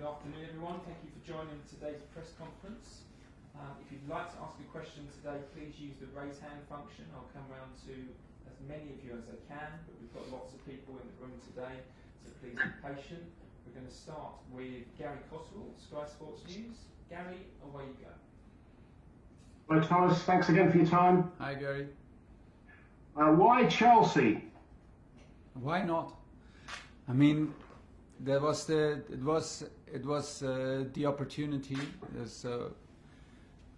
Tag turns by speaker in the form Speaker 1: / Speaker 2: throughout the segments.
Speaker 1: Good afternoon, everyone. Thank you for joining today's press conference. If you'd like to ask a question today, please use the raise hand function. I'll come round to as many of you as I can, but we've got lots of people in the room today, so please be patient. We're going to start with Gary Coswell, Sky Sports News. Gary, away you go.
Speaker 2: Hello, Thomas. Thanks again for your time.
Speaker 3: Hi, Gary.
Speaker 2: Why Chelsea?
Speaker 3: Why not? I mean, it was the opportunity. There's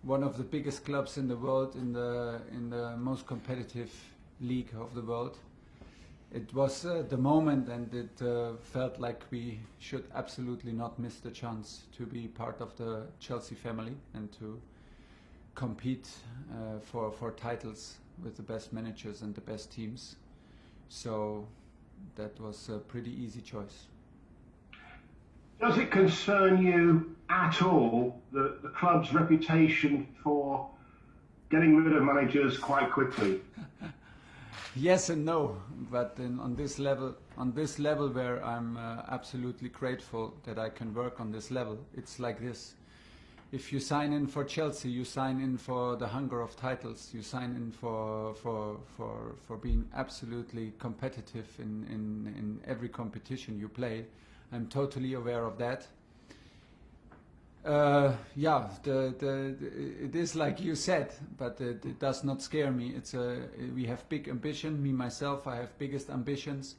Speaker 3: one of the biggest clubs in the world, in the most competitive league of the world. It was the moment, and it felt like we should absolutely not miss the chance to be part of the Chelsea family and to compete for titles with the best managers and the best teams. So that was a pretty easy choice.
Speaker 2: Does it concern you at all the club's reputation for getting rid of managers quite quickly?
Speaker 3: Yes and no, but on this level where I'm absolutely grateful that I can work on this level, it's like this. If you sign in for Chelsea, you sign in for the hunger of titles. You sign in for being absolutely competitive in every competition you play. I'm totally aware of that. Yeah, it is like you said, but it does not scare me. We have big ambition. Me myself, I have biggest ambitions.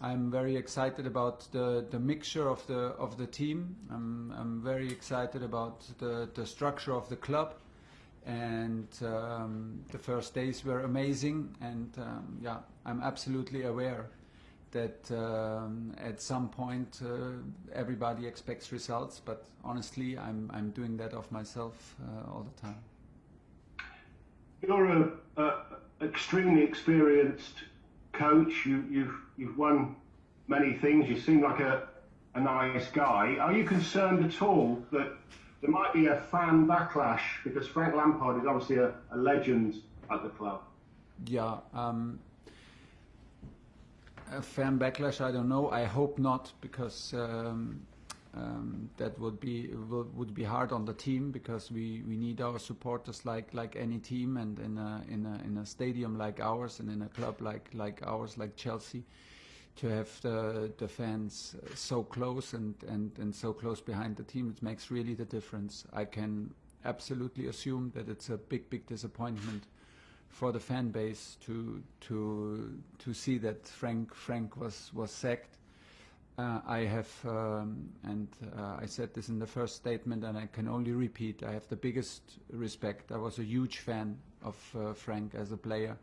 Speaker 3: I'm very excited about the mixture of the team. I'm very excited about the structure of the club, and the first days were amazing. And yeah, I'm absolutely aware that at some point everybody expects results, but honestly, I'm doing that of myself all the time.
Speaker 2: You're a extremely experienced coach. You've won many things. You seem like a nice guy. Are you concerned at all that there might be a fan backlash, because Frank Lampard is obviously a legend at the club?
Speaker 3: Yeah. A fan backlash, I don't know. I hope not, because that would be hard on the team, because we need our supporters like any team, and in a stadium like ours, and in a club like ours, like Chelsea, to have the fans so close and so close behind the team, it makes really the difference. I can absolutely assume that it's a big disappointment for the fan base to see that Frank was sacked. I have, and I said this in the first statement, and I can only repeat, I have the biggest respect. I was a huge fan of Frank as a player.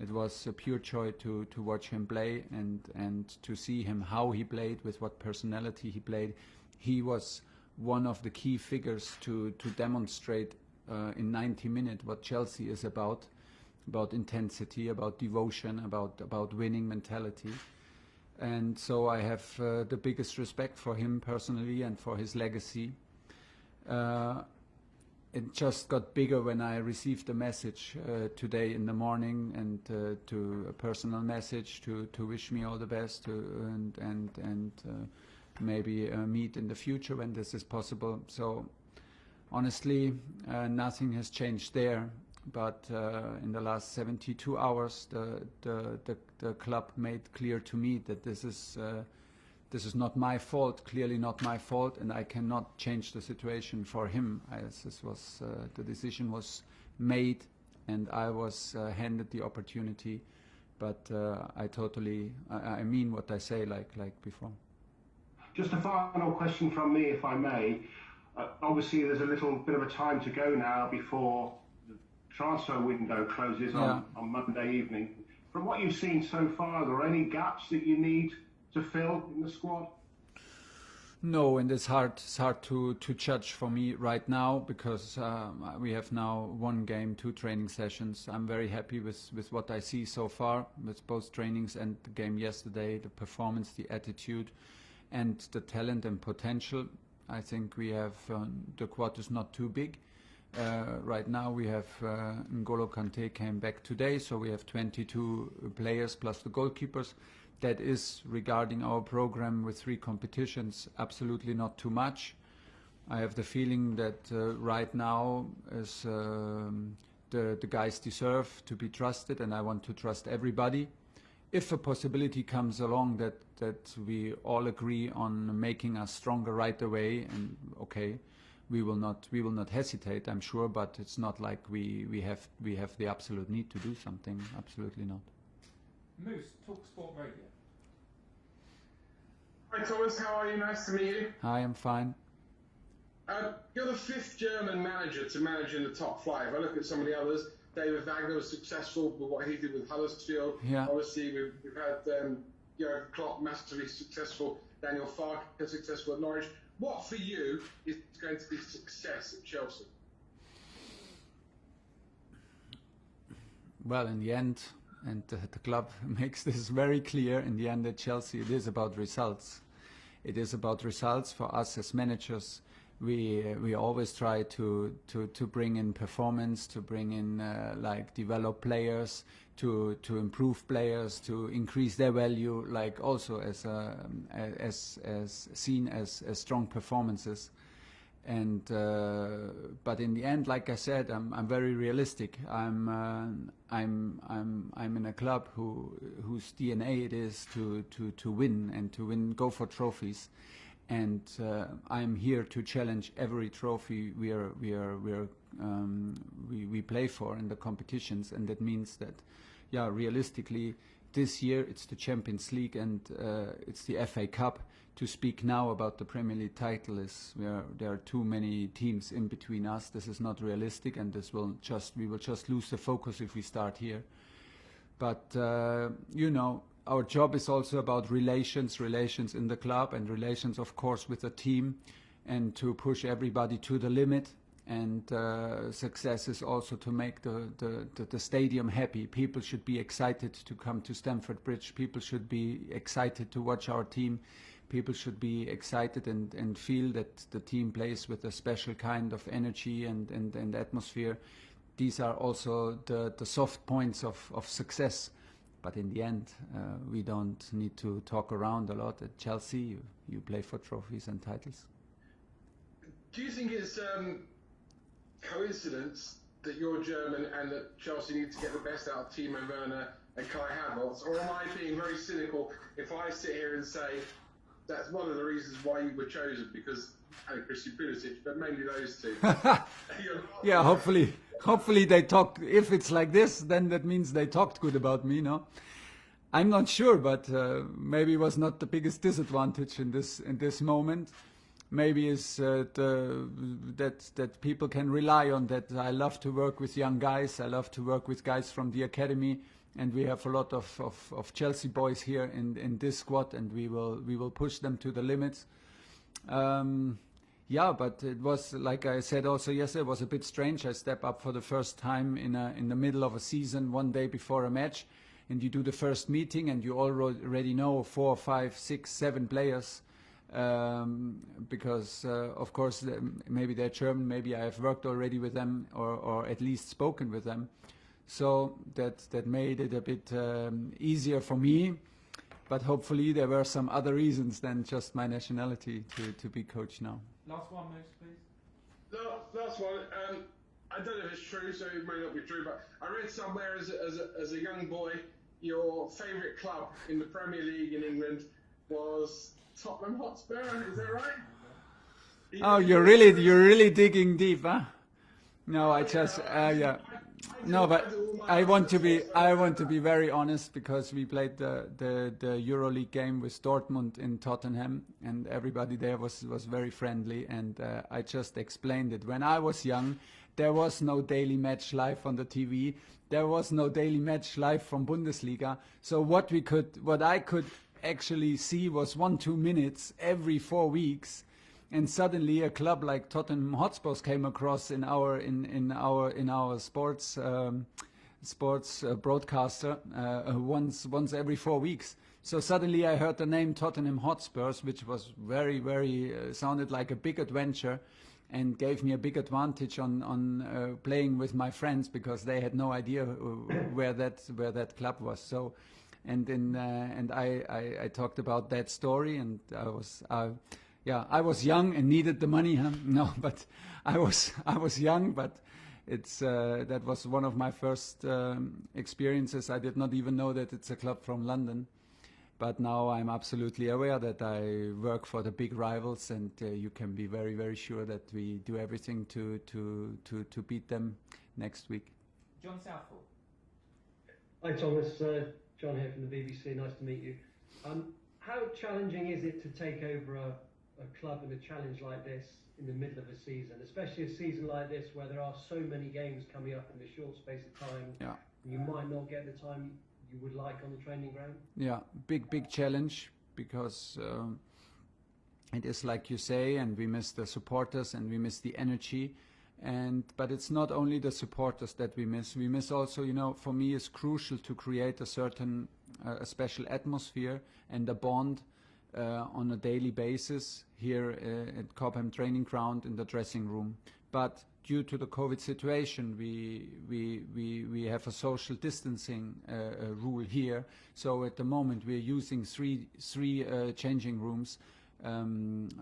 Speaker 3: It was a pure joy to watch him play and to see him, how he played, with what personality he played. He was one of the key figures to demonstrate in 90 minutes what Chelsea is about intensity, about devotion, about winning mentality. And so I have the biggest respect for him personally and for his legacy. It just got bigger when I received a message today in the morning, and to a personal message to wish me all the best, and maybe meet in the future when this is possible. So honestly, nothing has changed there. But in the last 72 hours, the club made clear to me that this is not my fault, clearly not my fault, and I cannot change the situation for him. The decision was made, and I was handed the opportunity. But I mean what I say, like before.
Speaker 2: Just a final question from me, if I may. Obviously, there's a little bit of a time to go now before transfer window closes on Monday evening. From what you've seen so far, are there any gaps that you need to fill in the squad?
Speaker 3: No, and it's hard to judge for me right now, because we have now 1 game, 2 training sessions. I'm very happy with what I see so far, with both trainings and the game yesterday, the performance, the attitude, and the talent and potential. I think we have, the squad is not too big. Right now we have N'Golo Kante came back today, so we have 22 players plus the goalkeepers. That is, regarding our program with 3 competitions, absolutely not too much. I have the feeling that right now, as the guys deserve to be trusted, and I want to trust everybody. If a possibility comes along that we all agree on making us stronger right away, and okay, we will not hesitate, I'm sure, but it's not like we have the absolute need to do something. Absolutely not.
Speaker 1: Moose, Talk Sport Radio.
Speaker 4: Hi Thomas, how are you? Nice to meet you.
Speaker 3: Hi, I'm fine.
Speaker 4: You're the 5th German manager to manage in the top 5. I look at some of the others. David Wagner was successful with what he did with Huddersfield.
Speaker 3: Yeah.
Speaker 4: Obviously, we've had Jurgen Klopp massively successful, Daniel Farke successful at Norwich. What for you is going to be success at Chelsea?
Speaker 3: Well, in the end, and the club makes this very clear, in the end at Chelsea it is about results. It is about results for us as managers. We always try to bring in performance, to bring in like develop players, to improve players, to increase their value, like also as seen as strong performances. And but in the end, like I said, I'm very realistic. I'm in a club whose DNA it is to win and to win, go for trophies. And I'm here to challenge every trophy we play for in the competitions, and that means that, yeah, realistically, this year it's the Champions League and it's the FA Cup. To speak now about the Premier League title there are too many teams in between us. This is not realistic, and we will just lose the focus if we start here. But you know, our job is also about relations in the club, and relations, of course, with the team, and to push everybody to the limit. And success is also to make the stadium happy. People should be excited to come to Stamford Bridge. People should be excited to watch our team. People should be excited and feel that the team plays with a special kind of energy and atmosphere. These are also the soft points of success. But in the end, we don't need to talk around a lot. At Chelsea, you play for trophies and titles.
Speaker 4: Do you think it's coincidence that you're German and that Chelsea need to get the best out of Timo Werner and Kai Havertz? Or am I being very cynical if I sit here and say that's one of the reasons why you were chosen, because Christian Pulisic, but mainly those two?
Speaker 3: Yeah, hopefully they talk. If it's like this, then that means they talked good about me, no? I'm not sure, but maybe it was not the biggest disadvantage in this moment. Maybe is that people can rely on that. I love to work with young guys. I love to work with guys from the academy, and we have a lot of Chelsea boys here in this squad, and we will push them to the limits. Yeah, but it was, like I said also yesterday, it was a bit strange. I step up for the first time in the middle of a season, one day before a match, and you do the first meeting, and you already know 4, 5, 6, 7 players. Because of course maybe they're German, maybe I have worked already with them or at least spoken with them, so that made it a bit easier for me. But hopefully there were some other reasons than just my nationality to be coach now.
Speaker 1: Last one, Moose, please.
Speaker 4: No, last one. I don't know if it's true, so it may not be true, but I read somewhere as a young boy, your favourite club in the Premier League in England was Tottenham Hotspur. Is that right?
Speaker 3: Oh, you're really digging deep, huh? No, I just yeah. No, but I want to be very honest, because we played the EuroLeague game with Dortmund in Tottenham, and everybody there was very friendly, and I just explained it. When I was young, there was no daily match live on the TV. There was no daily match live from Bundesliga. So what I could actually see was 1-2 minutes every 4 weeks, and suddenly a club like Tottenham Hotspur came across in our sports broadcaster once every 4 weeks. So suddenly I heard the name Tottenham Hotspurs, which was very sounded like a big adventure, and gave me a big advantage on playing with my friends, because they had no idea where that club was. So. and I talked about that story, and I was young and needed the money. Huh? No, but I was young, but that was one of my first experiences. I did not even know that it's a club from London. But now I'm absolutely aware that I work for the big rivals, and you can be very, very sure that we do everything to beat them next week.
Speaker 1: John Southall.
Speaker 5: Hi Thomas, John here from the BBC. Nice to meet you. How challenging is it to take over a club and a challenge like this in the middle of a season, especially a season like this where there are so many games coming up in a short space of time?
Speaker 3: Yeah.
Speaker 5: You might not get the time you would like on the training ground?
Speaker 3: Yeah, big challenge, because it is like you say, and we miss the supporters and we miss the energy. But it's not only the supporters that we miss. We miss also, for me, it's crucial to create a certain a special atmosphere and a bond on a daily basis here at Cobham Training Ground in the dressing room. But due to the COVID situation, we have a social distancing rule here. So at the moment we're using three changing rooms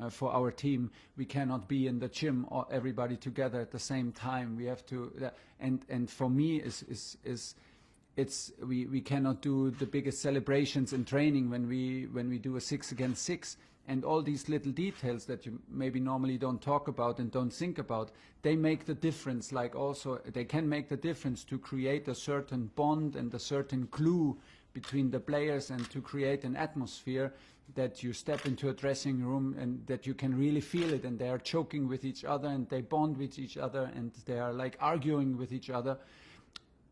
Speaker 3: for our team. We cannot be in the gym or everybody together at the same time. We have to, and for me we cannot do the biggest celebrations in training when we do a 6 against 6. And all these little details that you maybe normally don't talk about and don't think about, they make the difference. Like also, they can make the difference to create a certain bond and a certain glue between the players, and to create an atmosphere that you step into a dressing room and that you can really feel it, and they are choking with each other and they bond with each other and they are like arguing with each other.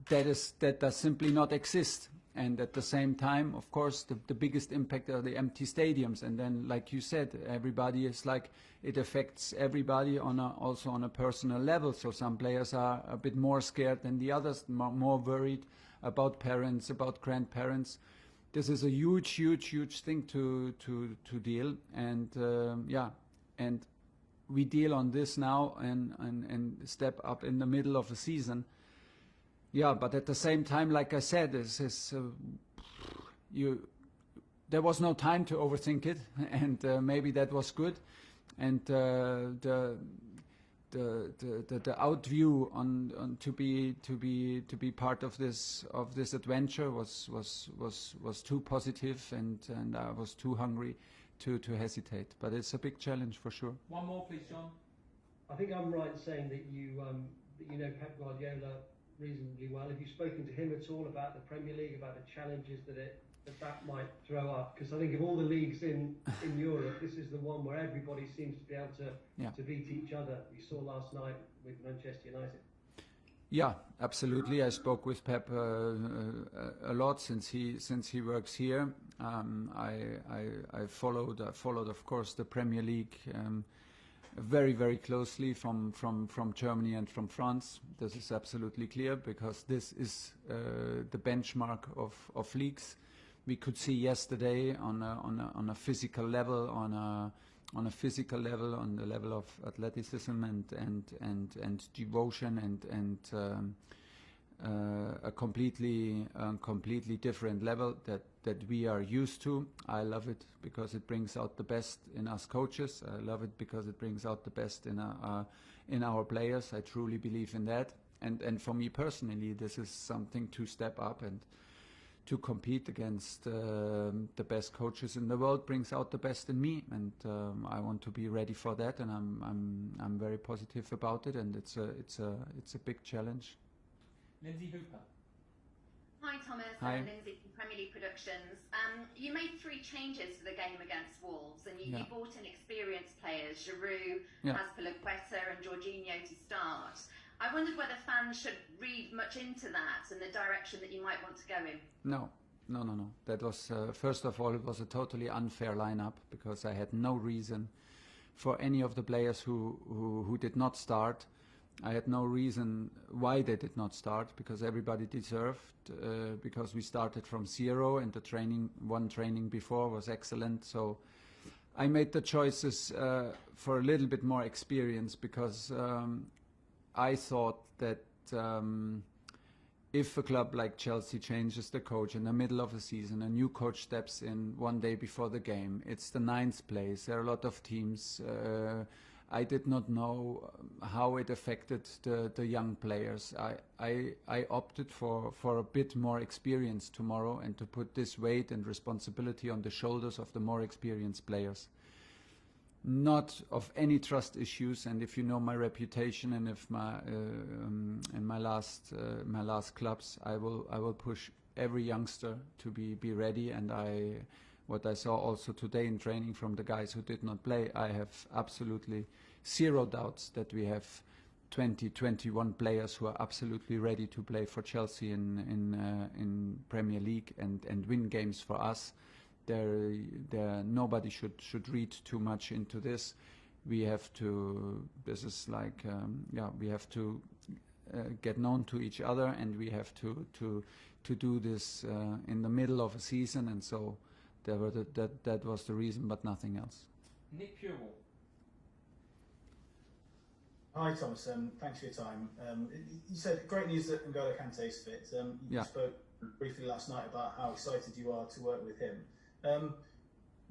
Speaker 3: That does simply not exist. And at the same time, of course, the biggest impact are the empty stadiums. And then, like you said, everybody is like, it affects everybody also on a personal level. So some players are a bit more scared than the others, more worried about parents, about grandparents. This is a huge thing to deal. And and we deal on this now and step up in the middle of a season. Yeah, but at the same time, like I said, there was no time to overthink it, and maybe that was good. And the outview on to be part of this adventure was too positive, and I was too hungry to hesitate. But it's a big challenge for sure.
Speaker 1: One more, please, John.
Speaker 5: I think I'm right in saying that you know Pep Guardiola reasonably well. Have you spoken to him at all about the Premier League, about the challenges that might throw up? Because I think of all the leagues in Europe, this is the one where everybody seems to be able to beat each other. We saw last night with Manchester United. Yeah,
Speaker 3: absolutely. I spoke with Pep a lot since he works here. I followed, of course, the Premier League very closely from Germany and from France. This is absolutely clear, because this is the benchmark of leagues. We could see yesterday on a physical level, on the level of athleticism and devotion and a completely different level that we are used to. I love it because it brings out the best in us coaches. I love it because it brings out the best in our players. I truly believe in that. And for me personally, this is something to step up and to compete against the best coaches in the world brings out the best in me, and I want to be ready for that. And I'm very positive about it, and it's a big challenge.
Speaker 1: Lindsay Hooper.
Speaker 6: Hi Thomas,
Speaker 3: Hi.
Speaker 6: I'm Lindsay from Premier League Productions. You made 3 changes to the game against Wolves, and you brought in experienced players, Giroud, Azpilicueta and Jorginho to start. I wondered whether fans should read much into that and the direction that you might want to go in.
Speaker 3: No. That was, first of all, it was a totally unfair lineup, because I had no reason for any of the players who did not start. I had no reason why they did not start, because everybody deserved, because we started from 0 and the training before was excellent. So I made the choices for a little bit more experience, because I thought that if a club like Chelsea changes the coach in the middle of the season, a new coach steps in one day before the game, it's the 9th place. There are a lot of teams. I did not know how it affected the young players. I opted for a bit more experience tomorrow and to put this weight and responsibility on the shoulders of the more experienced players. Not of any trust issues, and if you know my reputation and if in my last clubs, I will push every youngster to be ready. And what I saw also today in training from the guys who did not play, I have absolutely zero doubts that we have 21 players who are absolutely ready to play for Chelsea in Premier League and win games for us. Nobody should read too much into this. We have to. This is like we have to get known to each other, and we have to do this in the middle of a season. And so that was the reason, but nothing else.
Speaker 1: Nick Purewall.
Speaker 7: Hi Thomas, thanks for your time. You said great news that N'Golo Kante's fit. You spoke briefly last night about how excited you are to work with him.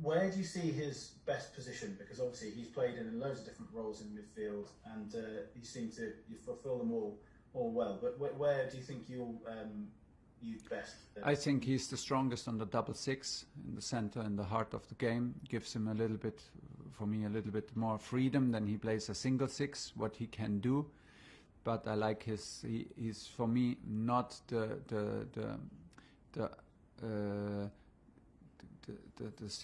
Speaker 7: Where do you see his best position? Because obviously he's played in loads of different roles in midfield, and you seem to fulfil them all well. But where do you think you best?
Speaker 3: I think he's the strongest on the 6-6 in the center, in the heart of the game. Gives him a little bit more freedom than he plays a 6, what he can do. But I like he's for me not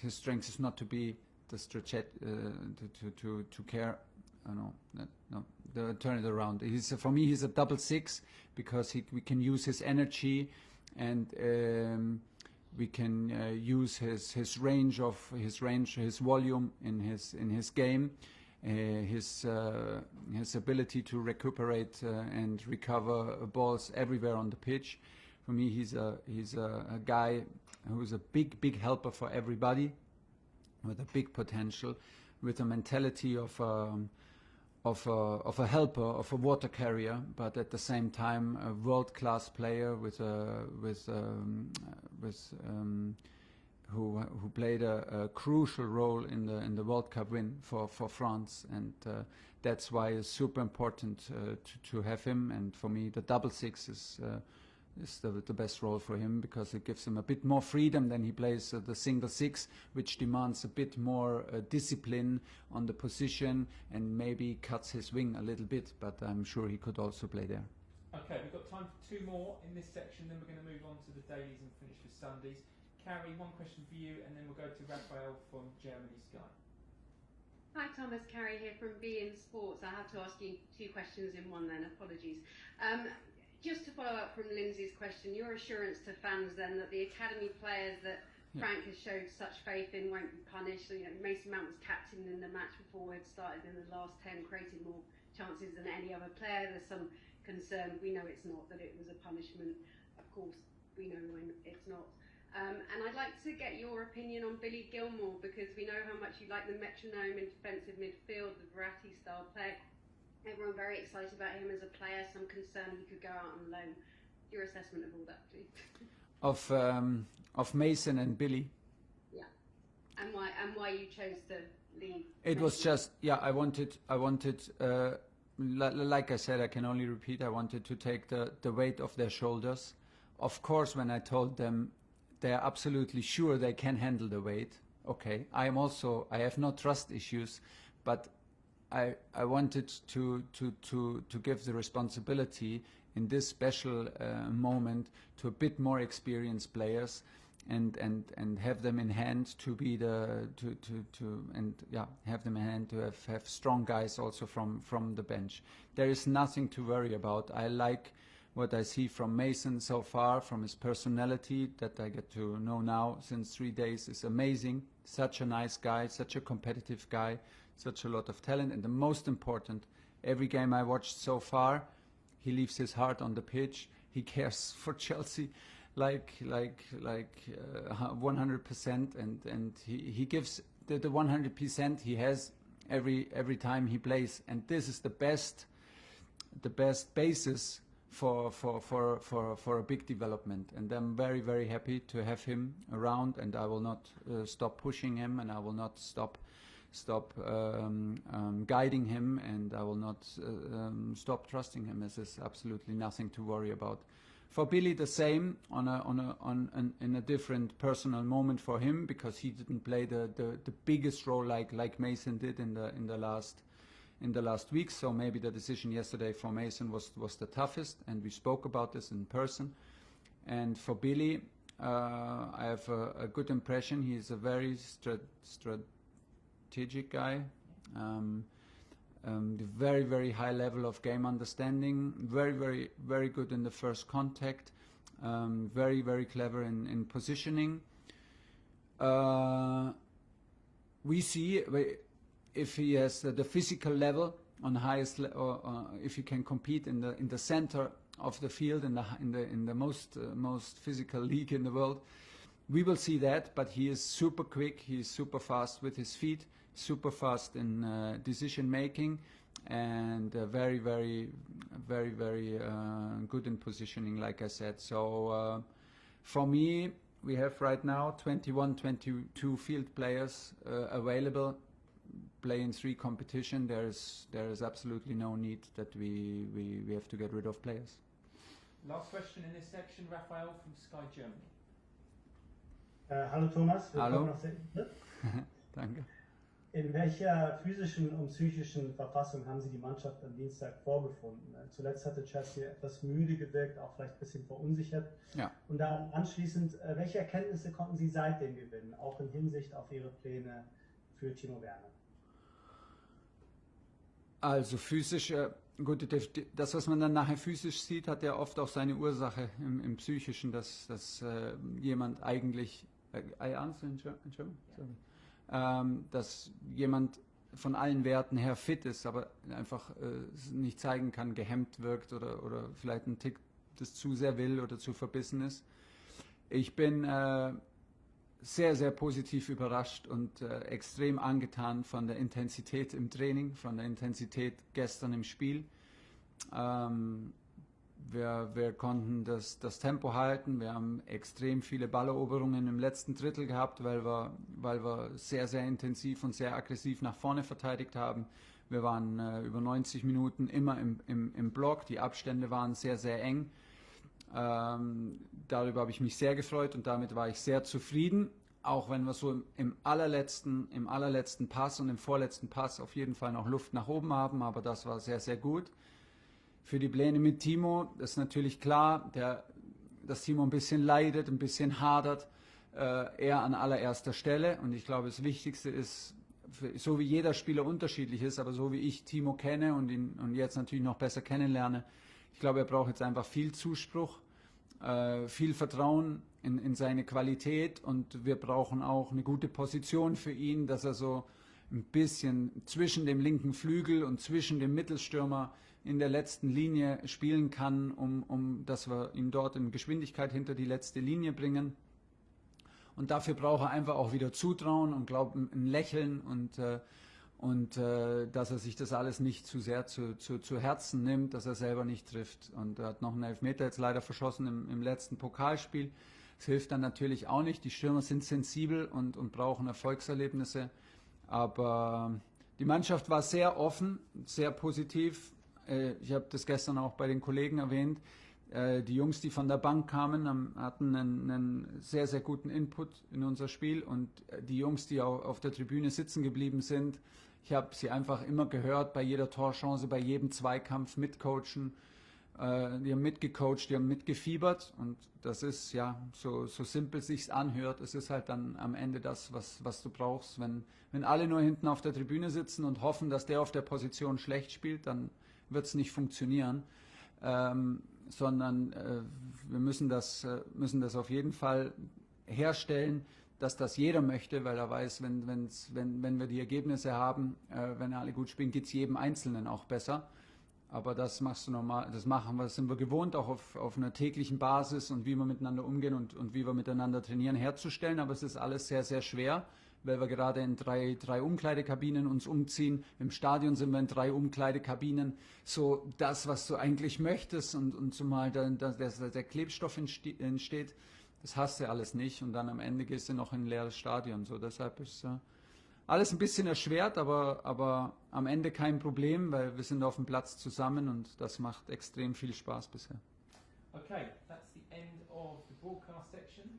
Speaker 3: his strength is not to be the to care. Turn it around. For me, he's a 6 because we can use his energy, and we can use his range, his volume in his game, his ability to recuperate and recover balls everywhere on the pitch. For me, he's a guy who's a big helper for everybody, with a big potential, with a mentality of a helper, of a water carrier, but at the same time a world-class player who played a crucial role in the World Cup win for France, and that's why it's super important to have him. And for me, the 6 is the best role for him, because it gives him a bit more freedom than he plays the 6, which demands a bit more discipline on the position and maybe cuts his wing a little bit, but I'm sure he could also play there.
Speaker 1: Okay, we've got time for 2 more in this section, then we're going to move on to the dailies and finish with Sundays. Carrie, one question for you, and then we'll go to Raphael from Germany Sky.
Speaker 8: Hi Thomas, Carrie here from beIN Sports. I have to ask you 2 questions in one then, apologies. Just to follow up from Lindsay's question, your assurance to fans then that the academy players that Frank has showed such faith in won't be punished. You know, Mason Mount was captain in the match before it started in the last 10, created more chances than any other player. There's some concern, we know it's not, that it was a punishment. Of course, we know when it's not. And I'd like to get your opinion on Billy Gilmour, because we know how much you like the metronome in defensive midfield, the Verratti style play. Everyone very excited about him as a player, some concern he could go out on loan. Your assessment of all that, please.
Speaker 3: Of Mason and Billy.
Speaker 8: Yeah. And why you chose to leave.
Speaker 3: It Mason. Was just, I wanted like I said, I can only repeat, I wanted to take the weight off their shoulders. Of course, when I told them they're absolutely sure they can handle the weight, okay. I have no trust issues, but I wanted to give the responsibility in this special moment to a bit more experienced players, and have them in hand to be have them in hand to have strong guys also from the bench. There is nothing to worry about. I like what I see from Mason so far, from his personality that I get to know now since 3 days is amazing. Such a nice guy, such a competitive guy, such a lot of talent, and the most important, every game I watched so far, he leaves his heart on the pitch. He cares for Chelsea like 100%, and he gives the 100% he has every time he plays, and this is the best basis for a big development. And I'm very, very happy to have him around, and I will not stop pushing him, and I will not stop guiding him, and I will not stop trusting him. This is absolutely nothing to worry about. For Billy, the same in a different personal moment for him, because he didn't play the biggest role like Mason did in the last weeks. So maybe the decision yesterday for Mason was the toughest, and we spoke about this in person. And for Billy, I have a good impression. He is a very strategic guy. The very, very high level of game understanding, very, very, very good in the first contact, very, very clever in positioning. We see if he has the physical level on the highest, or if he can compete in the center of the field, in the most physical league in the world. We will see that, but he is super quick. He is super fast with his feet, super fast in decision making, and very, very, very, very good in positioning, like I said. So for me, we have right now 21, 22 field players available, play in 3 competition. There is absolutely no need that we have to get rid of players.
Speaker 1: Last question in this section, Raphael from Sky Germany.
Speaker 9: Hallo Thomas,
Speaker 3: Hallo.
Speaker 9: Nach
Speaker 3: Danke.
Speaker 9: In welcher physischen und psychischen Verfassung haben Sie die Mannschaft am Dienstag vorgefunden? Zuletzt hatte Chelsea etwas müde gewirkt, auch vielleicht ein bisschen verunsichert.
Speaker 3: Ja.
Speaker 9: Und dann anschließend, welche Erkenntnisse konnten Sie seitdem gewinnen, auch in Hinsicht auf Ihre Pläne für Timo Werner?
Speaker 3: Also physisch, gut, das, was man dann nachher physisch sieht, hat ja oft auch seine Ursache im Psychischen, dass jemand eigentlich, dass jemand von allen Werten her fit ist, aber einfach nicht zeigen kann, gehemmt wirkt oder vielleicht einen Tick das zu sehr will oder zu verbissen ist. Ich bin sehr, sehr positiv überrascht und extrem angetan von der Intensität im Training, von der Intensität gestern im Spiel. Wir konnten das Tempo halten. Wir haben extrem viele Balleroberungen im letzten Drittel gehabt, weil wir sehr, sehr intensiv und sehr aggressiv nach vorne verteidigt haben. Wir waren über 90 Minuten immer im Block. Die Abstände waren sehr, sehr eng. Darüber habe ich mich sehr gefreut und damit war ich sehr zufrieden. Auch wenn wir so im allerletzten Pass und im vorletzten Pass auf jeden Fall noch Luft nach oben haben, aber das war sehr, sehr gut. Für die Pläne mit Timo ist natürlich klar, dass Timo ein bisschen leidet, ein bisschen hadert, er an allererster Stelle. Und ich glaube, das Wichtigste ist, so wie jeder Spieler unterschiedlich ist, aber so wie ich Timo kenne und ihn jetzt natürlich noch besser kennenlerne, ich glaube, er braucht jetzt einfach viel Zuspruch, viel Vertrauen in seine Qualität, und wir brauchen auch eine gute Position für ihn, dass er so ein bisschen zwischen dem linken Flügel und zwischen dem Mittelstürmer in der letzten Linie spielen kann, dass wir ihn dort in Geschwindigkeit hinter die letzte Linie bringen. Und dafür braucht er einfach auch wieder Zutrauen und ein Lächeln und dass er sich das alles nicht zu sehr zu Herzen nimmt, dass er selber nicht trifft. Und er hat noch einen Elfmeter jetzt leider verschossen im letzten Pokalspiel. Das hilft dann natürlich auch nicht. Die Stürmer sind sensibel und brauchen Erfolgserlebnisse. Aber die Mannschaft war sehr offen, sehr positiv. Ich habe das gestern auch bei den Kollegen erwähnt. Die Jungs, die von der Bank kamen, hatten einen sehr, sehr guten Input in unser Spiel. Und die Jungs, die auch auf der Tribüne sitzen geblieben sind, ich habe sie einfach immer gehört, bei jeder Torchance, bei jedem Zweikampf mitcoachen. Die haben mitgecoacht, die haben mitgefiebert. Und das ist ja, so simpel sich's anhört, es ist halt dann am Ende das, was du brauchst. Wenn alle nur hinten auf der Tribüne sitzen und hoffen, dass der auf der Position schlecht spielt, dann wird es nicht funktionieren. Sondern wir müssen das auf jeden Fall herstellen, dass das jeder möchte, weil er weiß, wenn wir die Ergebnisse haben, wenn alle gut spielen, geht es jedem Einzelnen auch besser. Aber das sind wir gewohnt, auch auf einer täglichen Basis und wie wir miteinander umgehen und wie wir miteinander trainieren, herzustellen. Aber es ist alles sehr, sehr schwer, weil wir gerade in drei Umkleidekabinen uns umziehen. Im Stadion sind wir in 3 Umkleidekabinen. So das, was du eigentlich möchtest und zumal der Klebstoff entsteht, das hast du alles nicht. Und dann am Ende gehst du noch in ein leeres Stadion. So deshalb ist alles ein bisschen erschwert, aber am Ende kein Problem, weil wir sind auf dem Platz zusammen und das macht extrem viel Spaß bisher.
Speaker 1: Okay, that's the end of the broadcast section.